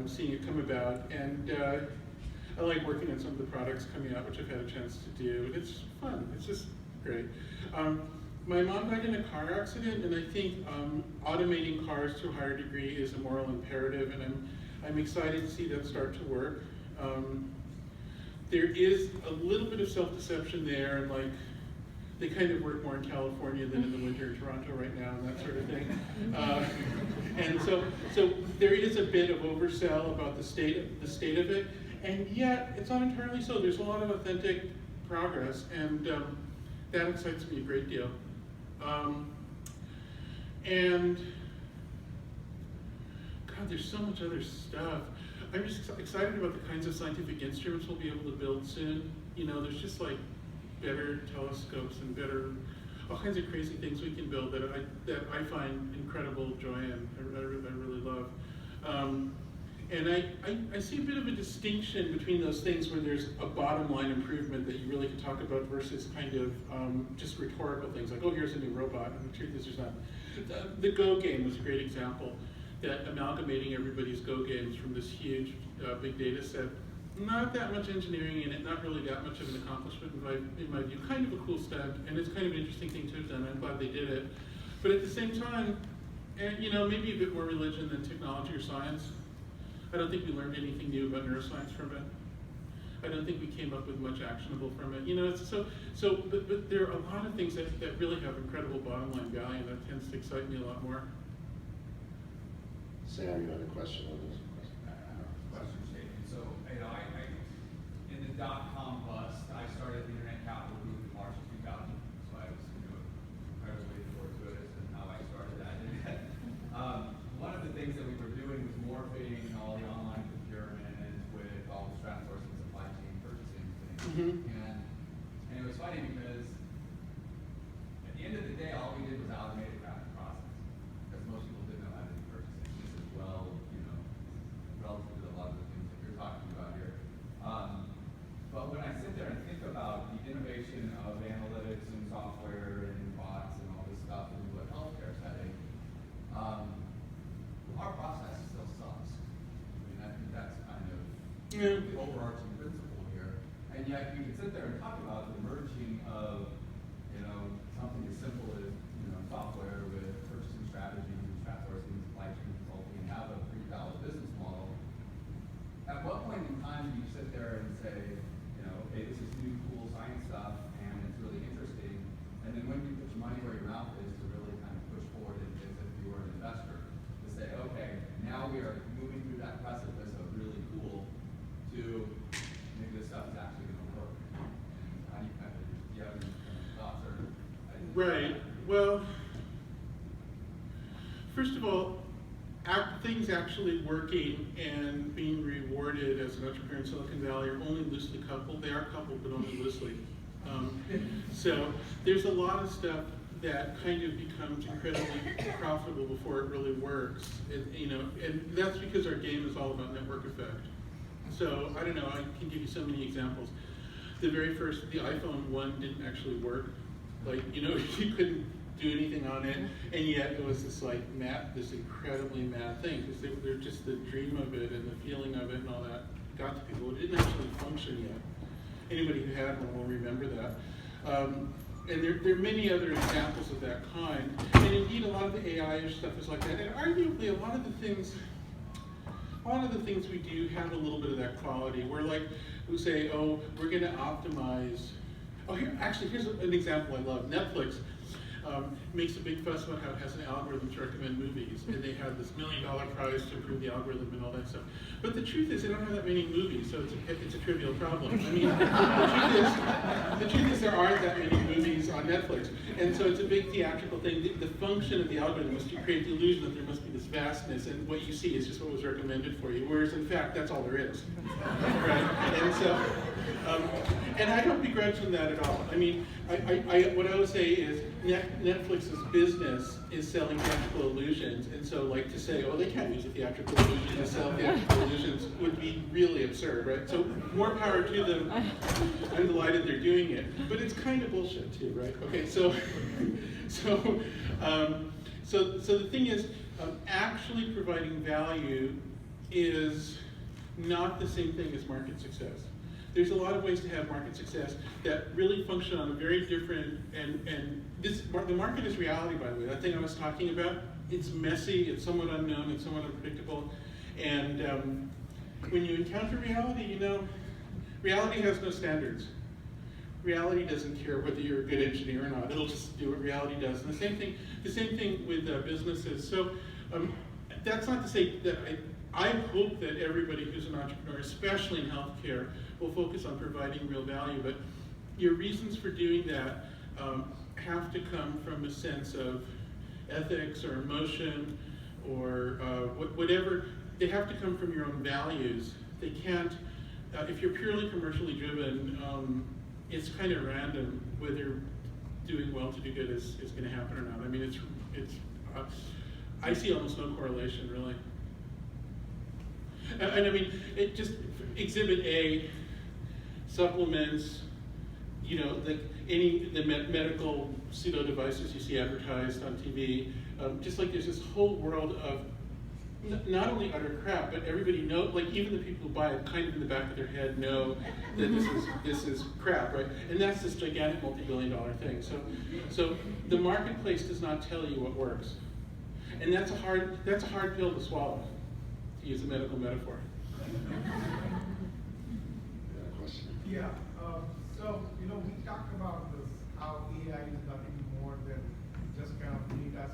seeing it come about, and I like working on some of the products coming out, which I've had a chance to do. It's fun, it's just great. My mom died in a car accident, and I think automating cars to a higher degree is a moral imperative, and I'm excited to see that start to work. There is a little bit of self-deception there, and like they kind of work more in California than in the winter in Toronto right now and that sort of thing. And so there is a bit of oversell about the state of it, and yet it's not entirely so. There's a lot of authentic progress, and that excites me a great deal. And God, there's so much other stuff. I'm just excited about the kinds of scientific instruments we'll be able to build soon. You know, there's just like better telescopes and all kinds of crazy things we can build that I find incredible joy in. I really love. And I see a bit of a distinction between those things where there's a bottom line improvement that you really can talk about versus kind of just rhetorical things like, oh, here's a new robot, and the truth is there's not. The Go game was a great example, that amalgamating everybody's Go games from this huge big data set, not that much engineering in it, not really that much of an accomplishment in my view. Kind of a cool stunt, and it's kind of an interesting thing to have done. I'm glad they did it. But at the same time, you know, maybe a bit more religion than technology or science. I don't think we learned anything new about neuroscience from it. I don't think we came up with much actionable from it. You know, but there are a lot of things that really have incredible bottom line value, and that tends to excite me a lot more. Sam, you had a question on this? Question statement. So, you know, I in the .com bust, I started the Internet Capital Group in March of 2000. So I was, you know, incredibly fortuitous in how I started that. One of the things that we were doing was morphing all the online procurement with all the strat sourcing, supply chain, purchasing things. And it was funny because at the end of the day, all we did was automate a graphic process because most people didn't know how to do purchasing. This is well, you know, relative to a lot of the things that you're talking about here. But when I sit there and think about the innovation of analytics and software and bots and all this stuff into a healthcare setting, our process still sucks. I mean, I think that's kind of the overarching principle here. And yet we can sit there and talk about the merging of, you know, something as simple as, you know, software with purchasing strategies and strat sourcing, supply chain consulting, and have a pretty valid business model. At what point in time do you sit there and say, you know, okay, this is new, cool science stuff, and it's really interesting, and then when do you put your money where your mouth is to really kind of push forward as if you were an investor, to say, okay, now we are moving through that precipice of really cool to maybe this stuff is actually going to work. And how do you kind of, do you have any kind of thoughts or ideas? Right. Well, first of all, things actually working and being rewarded as an entrepreneur in Silicon Valley are only loosely coupled. They are coupled, but only loosely. So there's a lot of stuff that kind of becomes incredibly profitable before it really works. You know, and that's because our game is all about network effect. So I don't know, I can give you so many examples. The iPhone 1 didn't actually work. Like, you know, you couldn't do anything on it, and yet it was this like this incredibly mad thing, because they're just the dream of it and the feeling of it and all that got to people. It didn't actually function yet. Anybody who had one will remember that. And there are many other examples of that kind. And indeed, a lot of the AI stuff is like that. And arguably, a lot of the things we do have a little bit of that quality. Where like we say, oh, we're going to optimize. Oh, here's an example I love. Netflix makes a big fuss about how it has an algorithm to recommend movies, and they have this $1 million prize to improve the algorithm and all that stuff. But the truth is, they don't have that many movies, so it's a trivial problem. I mean, the truth is there aren't that many movies on Netflix, and so it's a big theatrical thing. The function of the algorithm is to create the illusion that there must be this vastness, and what you see is just what was recommended for you, whereas in fact, that's all there is. Right? And so, and I don't begrudge them that at all. I mean, what I would say is Netflix's business is selling theatrical illusions, and so like to say, oh, they can't use a theatrical illusion to sell theatrical illusions would be really absurd, right? So more power to them. I'm delighted they're doing it, but it's kind of bullshit too, right? Okay, so the thing is, actually providing value is not the same thing as market success. There's a lot of ways to have market success that really function on a very different, and the market is reality, by the way. That thing I was talking about, it's messy, it's somewhat unknown, it's somewhat unpredictable. And when you encounter reality, you know, reality has no standards. reality doesn't care whether you're a good engineer or not. It'll just do what reality does. And the same thing with businesses. So that's not to say that I hope that everybody who's an entrepreneur, especially in healthcare, will focus on providing real value. But your reasons for doing that have to come from a sense of ethics or emotion or whatever. They have to come from your own values. They can't, if you're purely commercially driven, it's kind of random whether doing well to do good is going to happen or not. I mean, I see almost no correlation, really. And I mean, it just, Exhibit A, supplements, you know, the medical pseudo devices you see advertised on TV, just like there's this whole world of not only utter crap, but everybody knows, like even the people who buy it kind of in the back of their head know that this is crap, right? And that's this gigantic multi-billion-dollar thing. So the marketplace does not tell you what works. And that's a hard pill to swallow, to use a medical metaphor. Yeah, so, you know, we talked about this, how AI is nothing more than just kind of data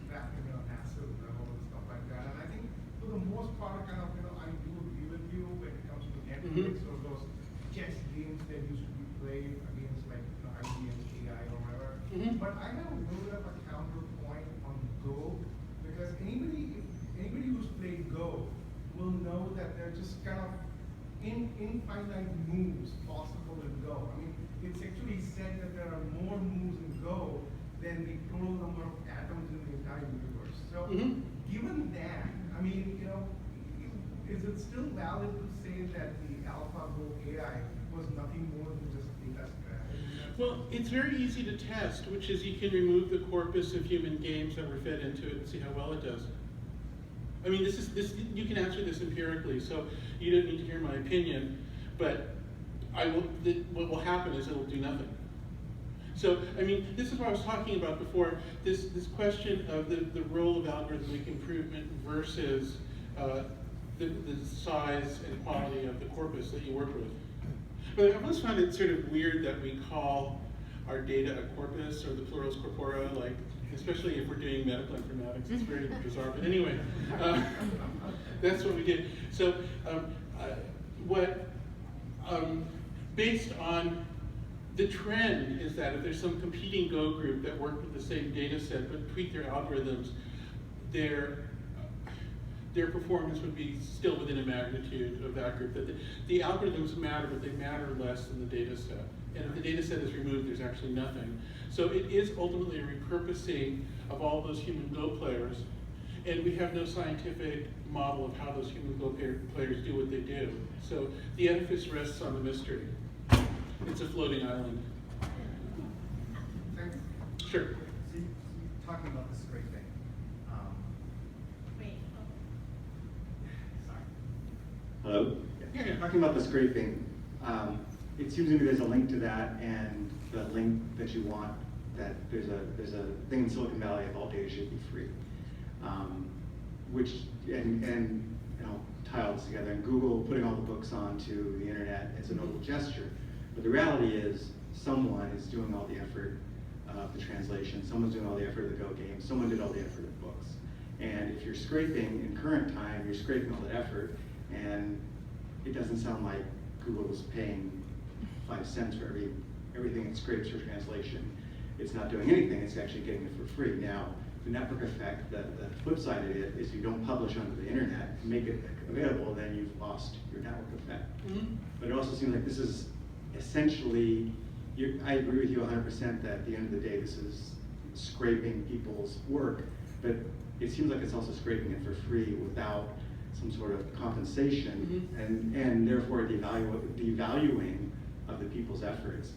scrapping on acid and all this stuff like that. And I think for the most part, kind of, you know, I do agree with you when it comes to Netflix or those chess games that used to be played against, like, you know, IBM's AI or whatever. But I have a little bit of a counterpoint on Go, because anybody who's played Go will know that they're just kind of infinite moves possible in Go. I mean, it's actually said that there are more moves in Go than the total number of atoms in the entire universe. So, given that, I mean, you know, is it still valid to say that the AlphaGo AI was nothing more than just data scrapping? Well, it's very easy to test, which is you can remove the corpus of human games that were fed into it and see how well it does. I mean, you can answer this empirically, so you don't need to hear my opinion, but what will happen is it will do nothing. So, I mean, this is what I was talking about before, this question of the role of algorithmic improvement versus the size and quality of the corpus that you work with. But I always find it sort of weird that we call our data a corpus, or the plurals corpora, like, especially if we're doing medical informatics. It's very bizarre, but anyway, that's what we did. So based on the trend is that if there's some competing Go group that work with the same data set but tweak their algorithms, their performance would be still within a magnitude of that group. That the algorithms matter, but they matter less than the data set. And if the data set is removed, there's actually nothing. So it is ultimately a repurposing of all those human Go players, and we have no scientific model of how those human Go players do what they do. So the edifice rests on the mystery. It's a floating island. Thanks. Sure. So you talking about the scraping. Wait, Sorry. Hello? Yeah. Talking about the scraping, it seems to me there's a link to that, and the link that you want, that there's a thing in Silicon Valley of all data should be free, which and you know, tie all this together. And Google putting all the books onto the internet, it's a noble gesture, but the reality is someone is doing all the effort of the translation, someone's doing all the effort of the Go game, someone did all the effort of books. And if you're scraping in current time, you're scraping all that effort, and it doesn't sound like Google is paying 5 cents for everything it scrapes for translation. It's not doing anything, it's actually getting it for free. Now, the network effect, the flip side of it is you don't publish onto the internet, make it available, then you've lost your network effect. But it also seems like this is essentially, I agree with you 100% that at the end of the day, this is scraping people's work, but it seems like it's also scraping it for free without some sort of compensation, and therefore devaluing of the people's efforts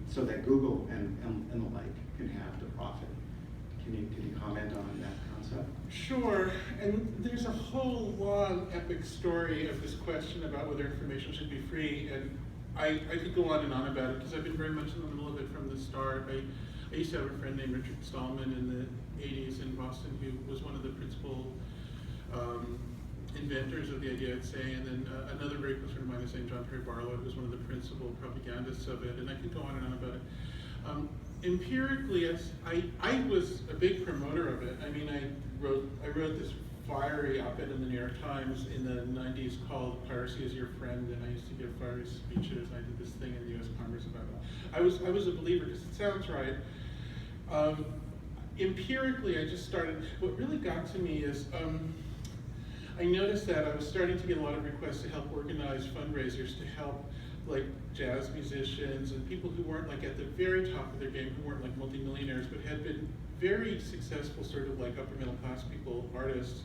so that Google and the like can have the profit. Can you comment on that concept? Sure, and there's a whole long epic story of this question about whether information should be free, and I could go on and on about it because I've been very much in the middle of it from the start. I used to have a friend named Richard Stallman in the 80s in Boston who was one of the principal inventors of the idea, I'd say, and then another very close friend of mine is named John Perry Barlow, who's one of the principal propagandists of it, and I could go on and on about it. Empirically, I was a big promoter of it. I mean, I wrote this fiery op-ed in the New York Times in the 90s called "Piracy is Your Friend," and I used to give fiery speeches. I did this thing in the U.S. Congress about it. I was a believer because it sounds right. Empirically, I just started. What really got to me is I noticed that I was starting to get a lot of requests to help organize fundraisers to help like jazz musicians and people who weren't like at the very top of their game, who weren't like multimillionaires, but had been very successful sort of like upper middle class people, artists,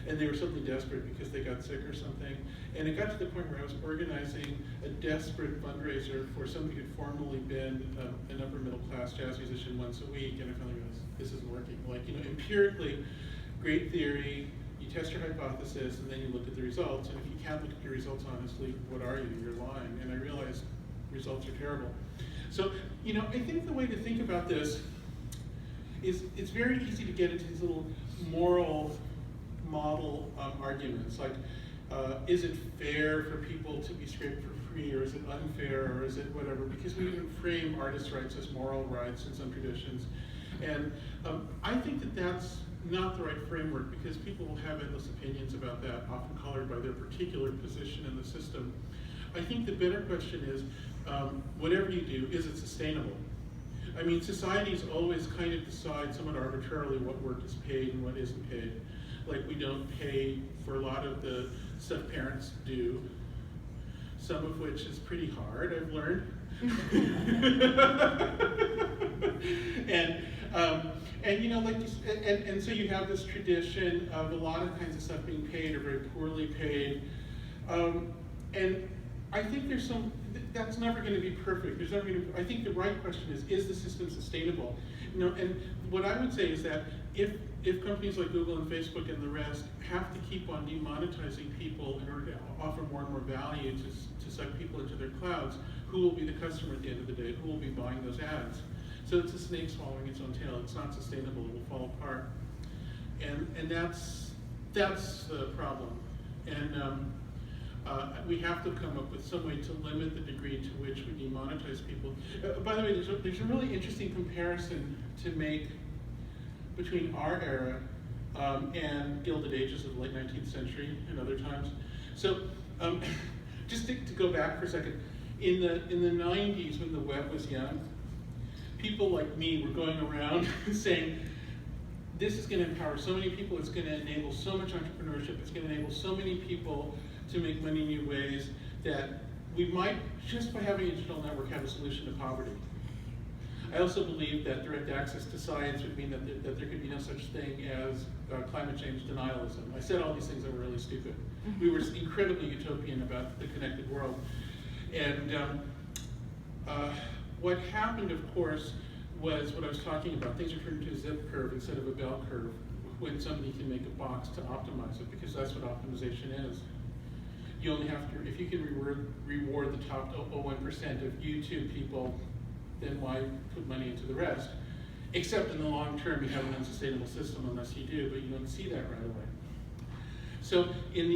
and they were suddenly desperate because they got sick or something. And it got to the point where I was organizing a desperate fundraiser for somebody who'd formerly been an upper middle class jazz musician once a week, and I finally realized this isn't working. Like, you know, empirically, great theory, you test your hypothesis, and then you look at the results, and if you can't look at your results honestly, what are you? You're lying. And I realized results are terrible. So, you know, I think the way to think about this is it's very easy to get into these little moral model arguments, like is it fair for people to be scraped for free, or is it unfair, or is it whatever, because we even frame artists' rights as moral rights in some traditions. And I think that that's not the right framework, because people will have endless opinions about that, often colored by their particular position in the system. I think the better question is, whatever you do, is it sustainable? I mean, societies always kind of decide somewhat arbitrarily what work is paid and what isn't paid. Like, we don't pay for a lot of the stuff parents do, some of which is pretty hard, I've learned. And you know, like, and so you have this tradition of a lot of kinds of stuff being paid or very poorly paid, and I think there's some. That's never going to be perfect. There's never going to. I think the right question is the system sustainable? You know, and what I would say is that if companies like Google and Facebook and the rest have to keep on demonetizing people in order to offer more and more value to suck people into their clouds, who will be the customer at the end of the day? Who will be buying those ads? So it's a snake swallowing its own tail. It's not sustainable. It will fall apart, and that's the problem. And we have to come up with some way to limit the degree to which we demonetize people. By the way, there's a really interesting comparison to make between our era and Gilded Ages of the late 19th century and other times. So just to go back for a second, in the 90s, when the web was young, people like me were going around saying, this is going to empower so many people, it's going to enable so much entrepreneurship, it's going to enable so many people to make money in new ways, that we might, just by having a digital network, have a solution to poverty. I also believe that direct access to science would mean that there could be no such thing as climate change denialism. I said all these things that were really stupid. We were incredibly utopian about the connected world. And what happened, of course, was what I was talking about. Things are turned into a zip curve instead of a bell curve, when somebody can make a box to optimize it, because that's what optimization is. You only have to, if you can reward the top 0.1% of YouTube people, then why put money into the rest? Except in the long term, you have an unsustainable system unless you do, but you don't see that right away. So in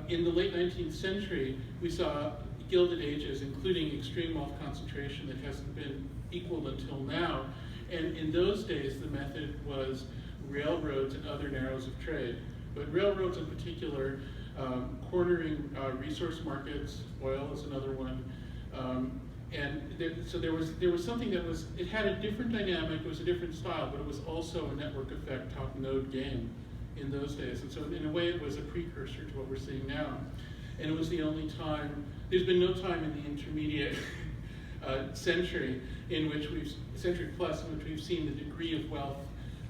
the late 19th century, we saw Gilded Ages, including extreme wealth concentration that hasn't been equaled until now. And in those days, the method was railroads and other narrows of trade. But railroads in particular, cornering resource markets, oil is another one. So there was something that was, it had a different dynamic, it was a different style, but it was also a network effect top node game in those days. And so in a way it was a precursor to what we're seeing now. And it was the only time, there's been no time in the intermediate century in which century plus, in which we've seen the degree of wealth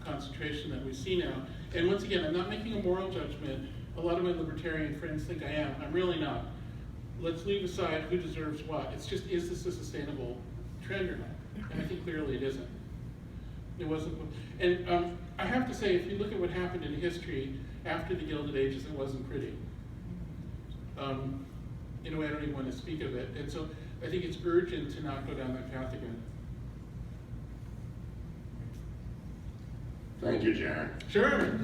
concentration that we see now. And once again, I'm not making a moral judgment. A lot of my libertarian friends think I am. I'm really not. Let's leave aside who deserves what. It's just, is this a sustainable trend or not? And I think clearly it isn't. It wasn't. And I have to say, if you look at what happened in history after the Gilded Ages, it wasn't pretty. In a way, I don't even want to speak of it. And so I think it's urgent to not go down that path again. Thank you, Jaron. Sure.